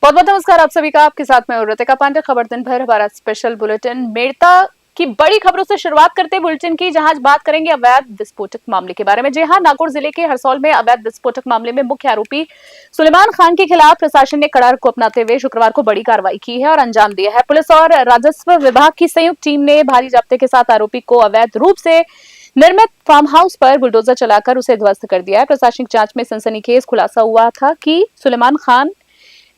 बहुत बहुत नमस्कार आप सभी का। आपके साथ मैं ऋतिका पांडे। खबर दिन भर हमारा स्पेशल बुलेटिन मेड़ता की बड़ी खबरों से शुरुआत करते हैं बुलेटिन की, जहां आज बात करेंगे अवैध विस्फोटक मामले के बारे में। जी हां, नागौर जिले के हरसौल में अवैध विस्फोटक मामले में मुख्य आरोपी सुलेमान खान के खिलाफ प्रशासन ने कड़ा रुख अपनाते हुए शुक्रवार को बड़ी कार्रवाई की है और अंजाम दिया है। पुलिस और राजस्व विभाग की संयुक्त टीम ने भारी जब्ते के साथ आरोपी को अवैध रूप से निर्मित फार्म हाउस पर बुलडोजर चलाकर उसे ध्वस्त कर दिया है। प्रशासनिक जांच में सनसनीखेज खुलासा हुआ था कि सुलेमान खान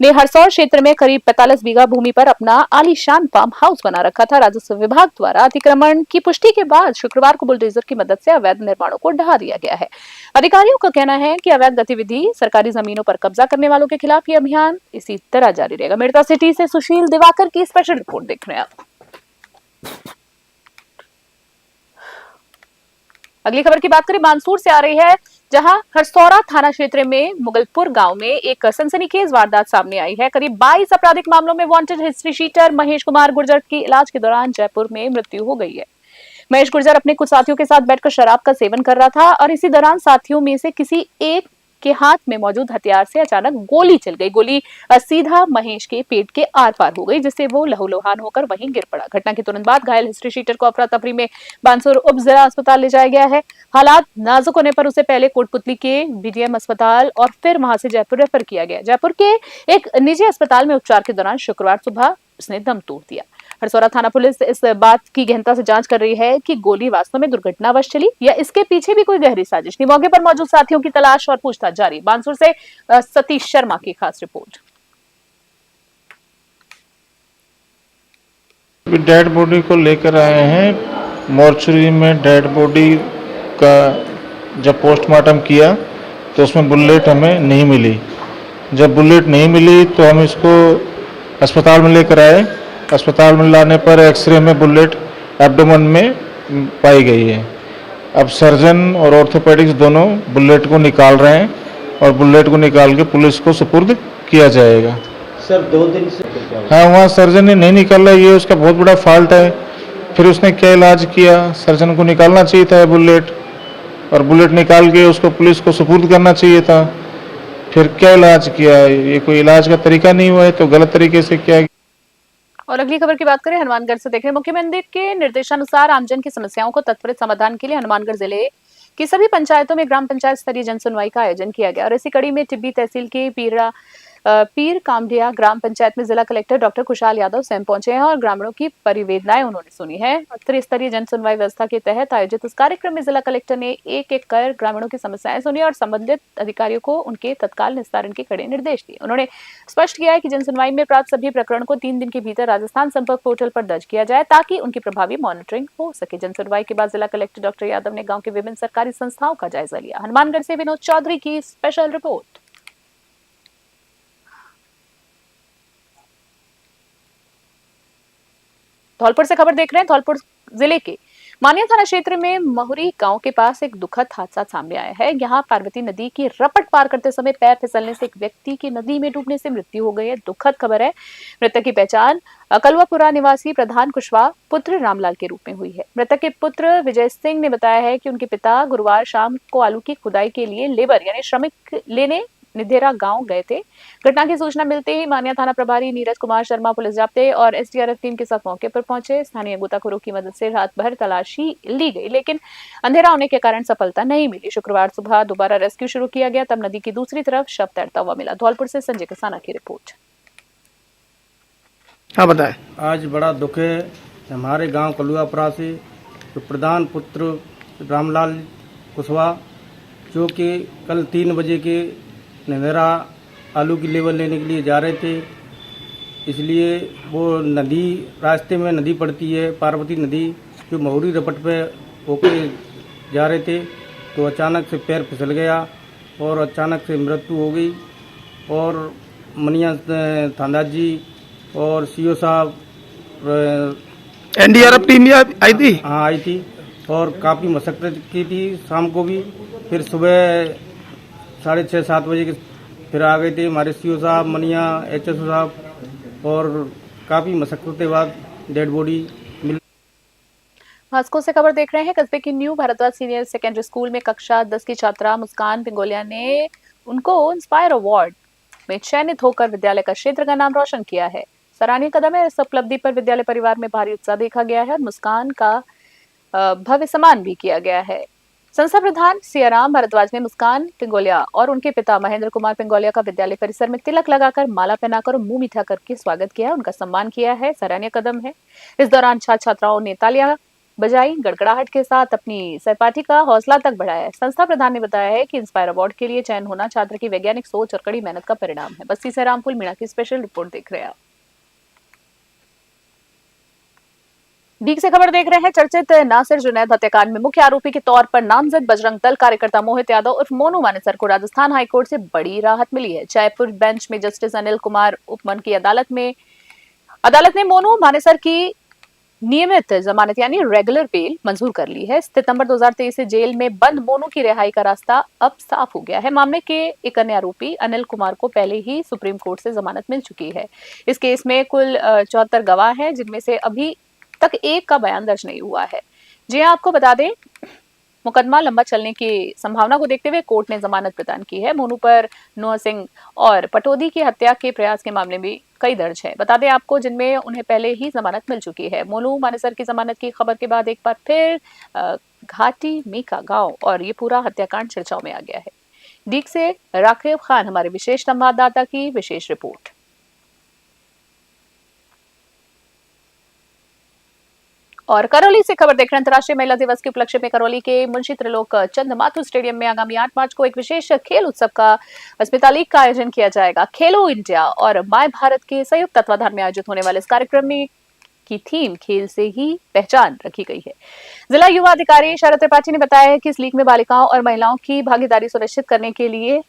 ने हरसौर क्षेत्र में करीब 45 बीघा भूमि पर अपना आलीशान फार्म हाउस बना रखा था। राजस्व विभाग द्वारा अतिक्रमण की पुष्टि के बाद शुक्रवार को बुलडोजर की मदद से अवैध निर्माणों को ढहा दिया गया है। अधिकारियों का कहना है कि अवैध गतिविधि, सरकारी जमीनों पर कब्जा करने वालों के खिलाफ ये अभियान इसी तरह जारी रहेगा। मेड़ता सिटी से सुशील दिवाकर की स्पेशल रिपोर्ट देख रहे हैं आप। अगली खबर की बात करें, मानसूर से आ रही है, जहां हरसौरा थाना क्षेत्र में मुगलपुर गांव में एक सनसनीखेज वारदात सामने आई है। करीब 22 आपराधिक मामलों में wanted history sheeter Mahesh Kumar Gurjar की इलाज के दौरान जयपुर में मृत्यु हो गई है। महेश गुर्जर अपने कुछ साथियों के साथ बैठकर शराब का सेवन कर रहा था और इसी दौरान साथियों में से किसी एक के हाथ में मौजूद हथियार से अचानक गोली चल गई। गोली सीधा महेश के पेट के आर पार हो गई, जिससे वो लहूलुहान होकर वहीं गिर पड़ा। घटना के तुरंत बाद घायल हिस्ट्री शीटर को अफरा तफरी में बानसूर उप जिला अस्पताल ले जाया गया है। हालात नाजुक होने पर उसे पहले कोटपुतली के बीडीएम अस्पताल और फिर वहां से जयपुर रेफर किया गया। जयपुर के एक निजी अस्पताल में उपचार के दौरान शुक्रवार सुबह उसने दम तोड़ दिया। हरसौरा थाना पुलिस इस बात की गहनता से जांच कर रही है कि गोली वास्तव में दुर्घटनावश चली या इसके पीछे भी कोई गहरी साजिश थी। मौके पर मौजूद साथियों की तलाश और पूछताछ जारी। बानसूर से सतीश शर्मा की खास रिपोर्ट। डेड बॉडी को लेकर आए हैं। मॉर्चरी में डेड बॉडी का जब पोस्टमार्टम किया तो उसमें बुलेट हमें नहीं मिली। जब बुलेट नहीं मिली तो हम इसको अस्पताल में लेकर आए। अस्पताल में लाने पर एक्सरे में बुलेट एब्डोमेन में पाई गई है। अब सर्जन और ऑर्थोपेडिक्स दोनों बुलेट को निकाल रहे हैं और बुलेट को निकाल के पुलिस को सुपुर्द किया जाएगा। सर 2 दिन से हाँ, वहाँ सर्जन ने नहीं निकाला, ये उसका बहुत बड़ा फॉल्ट है। फिर उसने क्या इलाज किया, सर्जन को निकालना चाहिए था बुलेट, और बुलेट निकाल के उसको पुलिस को सुपुर्द करना चाहिए था। फिर क्या इलाज किया, ये कोई इलाज का तरीका नहीं हुआ है तो गलत तरीके से किया। और अगली खबर की बात करें, हनुमानगढ़ से देख रहे हैं। मुख्यमंत्री के निर्देशानुसार आमजन की समस्याओं को त्वरित समाधान के लिए हनुमानगढ़ जिले की सभी पंचायतों में ग्राम पंचायत स्तरीय जन सुनवाई का आयोजन किया गया और इसी कड़ी में टिब्बी तहसील के पीर कामडिया ग्राम पंचायत में जिला कलेक्टर डॉक्टर खुशहाल यादव स्वयं पहुंचे हैं और ग्रामीणों की परिवेदनाएं उन्होंने सुनी है। त्रिस्तरीय जन सुनवाई व्यवस्था के तहत आयोजित इस कार्यक्रम में जिला कलेक्टर ने एक एक कर ग्रामीणों की समस्याएं सुनी और संबंधित अधिकारियों को उनके तत्काल निस्तारण के कड़े निर्देश दिए। उन्होंने स्पष्ट किया है कि जन सुनवाई में प्राप्त सभी प्रकरणों को 3 दिन के भीतर राजस्थान संपर्क पोर्टल पर दर्ज किया जाए ताकि उनकी प्रभावी मॉनिटरिंग हो सके। जन सुनवाई के बाद जिला कलेक्टर डॉक्टर यादव ने गाँव के विभिन्न सरकारी संस्थाओं का जायजा लिया। हनुमानगढ़ से विनोद चौधरी की स्पेशल रिपोर्ट। धौलपुर से खबर देख रहे हैं। धौलपुर जिले के मानिया थाना क्षेत्र में महुरी गांव के पास एक दुखद हादसा सामने आया है। यहां पार्वती नदी की रपट पार करते समय पैर फिसलने से एक व्यक्ति की नदी में डूबने से मृत्यु हो गई है। दुखद खबर है। मृतक की पहचान कलवापुरा निवासी प्रधान कुशवाहा पुत्र रामलाल के रूप में हुई है। मृतक के पुत्र विजय सिंह ने बताया है कि उनके पिता गुरुवार शाम को आलू की खुदाई के लिए लेबर यानी श्रमिक लेने निधेरा गांव गए थे। घटना की सूचना मिलते ही मानिया थाना प्रभारी नीरज कुमार शर्मा पुलिस जाब्ते और एसडीआरएफ टीम के साथ मौके पर पहुंचे। स्थानीय गोताखोरों की मदद से रात भर तलाशी ली गई, लेकिन अंधेरा होने के कारण सफलता नहीं मिली। शुक्रवार सुबह दोबारा रेस्क्यू शुरू किया गया, तब नदी की दूसरी तरफ शव तैरता हुआ मिला। धौलपुर से संजय कसाना की रिपोर्ट। हाँ बताएं। आज बड़ा दुख है हमारे गांव कलुआपुरा से जो प्रधान पुत्र रामलाल कुशवाहा जो कि कल 3 बजे के निधेरा आलू की लेबर लेने के लिए जा रहे थे। इसलिए वो नदी, रास्ते में नदी पड़ती है पार्वती नदी, जो महुरी रपट पे होके जा रहे थे तो अचानक से पैर फिसल गया और अचानक से मृत्यु हो गई। और मनिया थाना जी और सीओ साहब, एनडीआरएफ टीम भी आई थी। हाँ आई थी और काफ़ी मशक्कत की थी शाम को भी। फिर सुबह 6:30-7 बजे के फिर आ गए थे हमारे सीओ साहब, मनिया एचएसओ साहब, और काफ़ी मशक्कत के बाद डेड बॉडी मिल। भास्को से खबर देख रहे हैं। कस्बे की new Bharadwaj senior secondary school में कक्षा 10 की छात्रा मुस्कान पिंगोलिया ने उनको इंस्पायर अवार्ड में चयनित होकर विद्यालय का क्षेत्र का नाम रोशन किया है। सराहनीय कदम है। इस उपलब्धि पर विद्यालय परिवार में भारी उत्साह देखा गया है और मुस्कान का भव्य सम्मान भी किया गया है। संस्था प्रधान सियाराम भारद्वाज ने मुस्कान पिंगोलिया और उनके पिता महेंद्र कुमार पिंगोलिया का विद्यालय परिसर में तिलक लगाकर, माला पहनाकर और मुंह मीठा करके स्वागत किया, उनका सम्मान किया है। सराहनीय कदम है। इस दौरान छात्र छात्राओं ने तालियां बजाई, गड़गड़ाहट के साथ अपनी सहपाठी का हौसला तक बढ़ाया। संस्था प्रधान ने बताया है कि इंस्पायर अवार्ड के लिए चयन होना छात्र की वैज्ञानिक सोच और कड़ी मेहनत का परिणाम है। बस्ती से रामफुल मीणा की स्पेशल रिपोर्ट देख रहे हैं आप। डीग से खबर देख रहे हैं। चर्चित नासिर जुनैद हत्याकांड में मुख्य आरोपी के तौर पर नामजद बजरंग दल कार्यकर्ता मोहित यादव उर्फ मोनू मानेसर को राजस्थान हाईकोर्ट से बड़ी राहत मिली है। जयपुर बेंच में जस्टिस अनिल कुमार उपमन की अदालत ने मोनू मानेसर की नियमित जमानत यानी रेगुलर बेल मंजूर कर ली है। सितंबर 2023 से जेल में बंद मोनू की रिहाई का रास्ता अब साफ हो गया है। मामले के एक अन्य आरोपी अनिल कुमार को पहले ही सुप्रीम कोर्ट से जमानत मिल चुकी है। इस केस में कुल 74 गवाह हैं, जिनमें से अभी तक एक का बयान दर्ज नहीं हुआ है। जी हां, आपको बता दें, मुकदमा लंबा चलने की संभावना को देखते हुए कोर्ट ने जमानत प्रदान की है। मोनू पर नुआ सिंह और पटौदी की हत्या के प्रयास के मामले में कई दर्ज है, बता दें आपको, जिनमें उन्हें पहले ही जमानत मिल चुकी है। मोनू मानेसर की जमानत की खबर के बाद एक बार फिर घाटी मीका गांव और ये पूरा हत्याकांड चर्चाओं में आ गया है। डीग से राकिब खान हमारे विशेष संवाददाता की विशेष रिपोर्ट। और करौली से खबर देख रहे हैं। अंतर्राष्ट्रीय महिला दिवस के उपलक्ष्य में करौली के मुंशी त्रिलोक चंद माथुर स्टेडियम में आगामी 8 मार्च को एक विशेष खेल उत्सव का अस्मिता लीग का आयोजन किया जाएगा। खेलो इंडिया और माय भारत के संयुक्त तत्वाधान में आयोजित होने वाले इस कार्यक्रम में की थीम खेल से ही पहचान रखी गई है। जिला युवा अधिकारी शरद त्रिपाठी ने बताया है कि इस लीग में बालिकाओं और महिलाओं की भागीदारी सुनिश्चित करने के लिए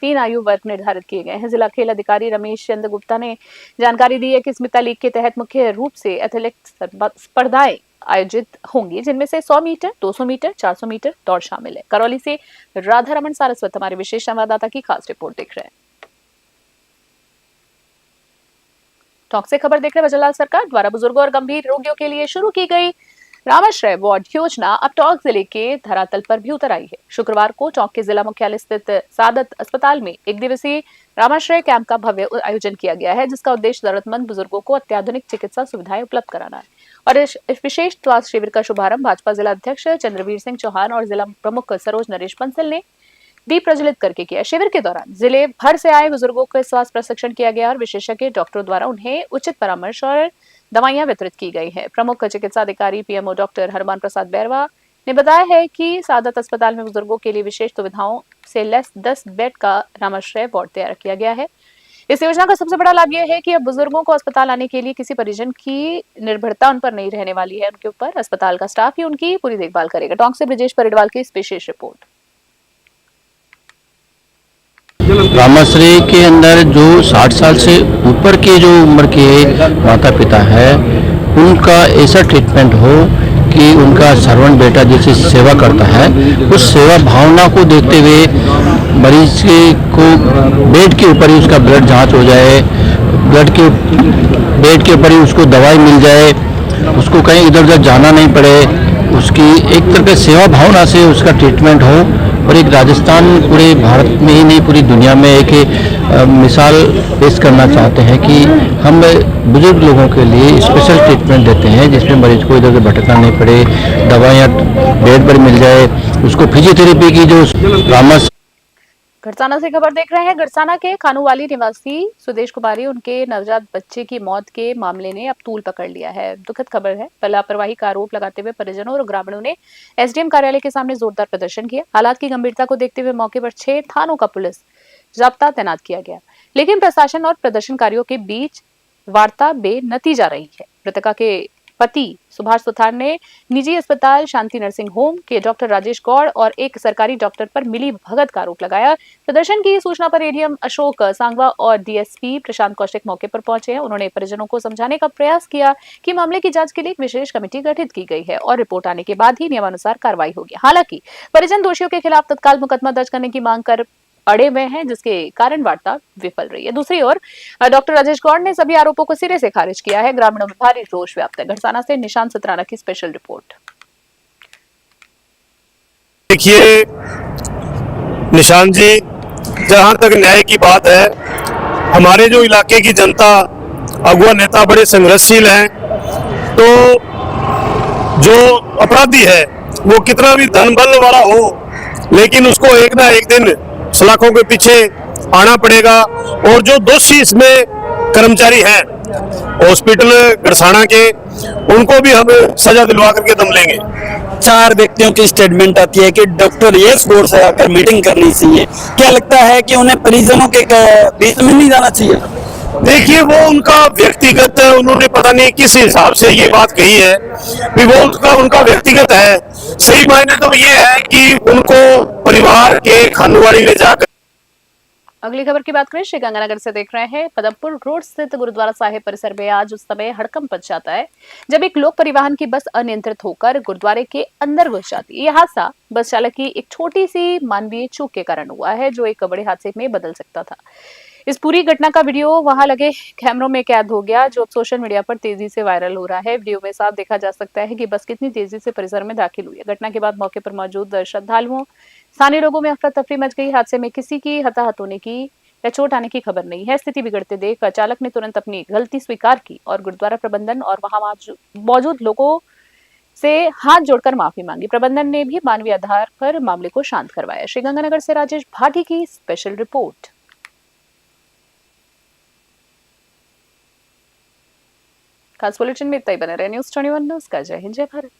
3 आयु वर्ग निर्धारित किए गए हैं। जिला खेल अधिकारी रमेश चंद्र गुप्ता ने जानकारी दी है कि स्मिता लीग के तहत मुख्य रूप से एथलेटिक्स स्पर्धाएं आयोजित होंगी, जिनमें से 100 मीटर, 200 मीटर, 400 मीटर दौड़ शामिल है। करौली से राधा रमन सारस्वत हमारे विशेष संवाददाता की खास रिपोर्ट देख रहे हैं। टॉक से खबर देख रहे हैं। वजरलाल सरकार द्वारा बुजुर्गों और गंभीर रोगियों के लिए शुरू की गई रामाश्रय वार्ड योजना अब टोंक जिले के धरातल पर भी उतर आई है। शुक्रवार को टोंक के जिला मुख्यालय स्थित सादत अस्पताल में एक दिवसीय रामाश्रय कैंप का भव्य आयोजन किया गया है, जिसका उद्देश्य जरूरतमंद बुजुर्गों को अत्याधुनिक चिकित्सा सुविधाएं उपलब्ध कराना है। और इस विशेष स्वास्थ्य शिविर का शुभारंभ भाजपा जिला अध्यक्ष चंद्रवीर सिंह चौहान और जिला प्रमुख सरोज नरेश बंसल ने दीप प्रज्वलित करके किया। शिविर के दौरान जिले भर से आए बुजुर्गों को स्वास्थ्य प्रशिक्षण किया गया और विशेषज्ञ डॉक्टरों द्वारा उन्हें उचित परामर्श और दवाइयां वितरित की गई हैं। प्रमुख चिकित्सा अधिकारी पीएमओ डॉक्टर हरमान प्रसाद बैरवा ने बताया है कि सादत अस्पताल में बुजुर्गों के लिए विशेष सुविधाओं से लैस 10 बेड का रामाश्रय वार्ड तैयार किया गया है। इस योजना का सबसे बड़ा लाभ यह है कि अब बुजुर्गों को अस्पताल आने के लिए किसी परिजन की निर्भरता उन पर नहीं रहने वाली है। उनके ऊपर अस्पताल का स्टाफ ही उनकी पूरी देखभाल करेगा। टोंक से ब्रिजेश परिडवाल की विशेष रिपोर्ट। रामाश्रय के अंदर जो 60 साल से ऊपर के जो उम्र के माता पिता है, उनका ऐसा ट्रीटमेंट हो कि उनका सर्वेंट बेटा जैसे सेवा करता है, उस सेवा भावना को देखते हुए मरीज को बेड के ऊपर ही उसका ब्लड जांच हो जाए, बेड के ऊपर ही उसको दवाई मिल जाए, उसको कहीं इधर उधर जाना नहीं पड़े, उसकी एक तरह से सेवा भावना से उसका ट्रीटमेंट हो। और एक राजस्थान पूरे भारत में ही नहीं पूरी दुनिया में एक मिसाल पेश करना चाहते हैं कि हम बुजुर्ग लोगों के लिए स्पेशल ट्रीटमेंट देते हैं, जिसमें मरीज को इधर उधर भटकना नहीं पड़े, दवाइयाँ बेड पर मिल जाए, उसको फिजियोथेरेपी की जो रामाश्रय। गढ़साना से खबर देख रहे हैं। गढ़साना के खानूवाली निवासी सुदेश कुमारी उनके नवजात बच्चे की मौत के मामले ने अब तूल पकड़ लिया है। दुखद खबर है। लापरवाही का आरोप लगाते हुए परिजनों और ग्रामीणों ने एसडीएम कार्यालय के सामने जोरदार प्रदर्शन किया। हालात की गंभीरता को देखते हुए मौके पर 6 थानों का पुलिस जाब्ता तैनात किया गया, लेकिन प्रशासन और प्रदर्शनकारियों के बीच वार्ता बेनतीजा रही है। मृतका के पति सुभाष सुथार ने निजी अस्पताल शांति नर्सिंग होम के डॉक्टर राजेश गौड़ और एक सरकारी डॉक्टर पर मिली भगत का आरोप लगाया। प्रदर्शन की सूचना पर एडीएम अशोक सांगवा और डीएसपी प्रशांत कौशिक मौके पर पहुंचे हैं। उन्होंने परिजनों को समझाने का प्रयास किया कि मामले की जांच के लिए एक विशेष कमेटी गठित की गई है और रिपोर्ट आने के बाद ही नियमानुसार कार्रवाई होगी। हालांकि परिजन दोषियों के खिलाफ तत्काल मुकदमा दर्ज करने की मांग कर अड़े हुए हैं, जिसके कारण वार्ता विफल रही है। दूसरी ओर डॉक्टर राजेश गौड़ ने सभी आरोपों को सिरे से खारिज किया है। ग्रामीणों में भारी रोष व्याप्त है। गढ़साना से निशांत सतराना की स्पेशल रिपोर्ट। देखिए निशांत जी, जहां तक न्याय की बात है, हमारे जो इलाके की जनता, अगुआ नेता बड़े संघर्षशील हैं, तो जो अपराधी है वो कितना भी धन बल वाला हो, लेकिन उसको एक ना एक दिन सलाखों के पीछे आना पड़ेगा। और जो दोषी इसमें कर्मचारी हैं हॉस्पिटल गड़साना के, उनको भी हम सजा दिलवा करके दम लेंगे। 4 व्यक्तियों की स्टेटमेंट आती है कि डॉक्टर यश गौर से आकर मीटिंग करनी चाहिए। क्या लगता है कि उन्हें परिजनों के बीच में नहीं जाना चाहिए? देखिए, वो उनका व्यक्तिगत, उन्होंने पता नहीं किस हिसाब से ये बात कही है, कि वो उनका व्यक्तिगत है। सही मायने तो ये है कि उनको परिवार के खानवाड़ी ले जाकर। अगली खबर की बात करें, श्रीगंगानगर से देख रहे हैं। पदमपुर रोड स्थित गुरुद्वारा साहिब परिसर में आज उस समय हड़कंप मच जाता है जब एक लोक परिवहन की बस अनियंत्रित होकर गुरुद्वारे के अंदर घुस जाती है। यह हादसा बस चालक की एक छोटी सी मानवीय चूक के कारण हुआ है, जो एक बड़े हादसे में बदल सकता था। इस पूरी घटना का वीडियो वहां लगे कैमरों में कैद हो गया, जो अब सोशल मीडिया पर तेजी से वायरल हो रहा है। वीडियो में साफ देखा जा सकता है कि बस कितनी तेजी से परिसर में दाखिल हुई है। घटना के बाद मौके पर मौजूद श्रद्धालुओं, स्थानीय लोगों में अफरा तफरी मच गई। हादसे में किसी की हताहत होने की या चोट आने की खबर नहीं है। स्थिति बिगड़ते देख चालक ने तुरंत अपनी गलती स्वीकार की और गुरुद्वारा प्रबंधन और वहां मौजूद लोगों से हाथ जोड़कर माफी मांगी। प्रबंधन ने भी मानवीय आधार पर मामले को शांत करवाया। श्रीगंगानगर से राजेश भाटी की स्पेशल रिपोर्ट। खास बुलेटिन में इतना ही। बने रहे न्यूज़ 21 न्यूज़ का। जय हिंद, जय भारत।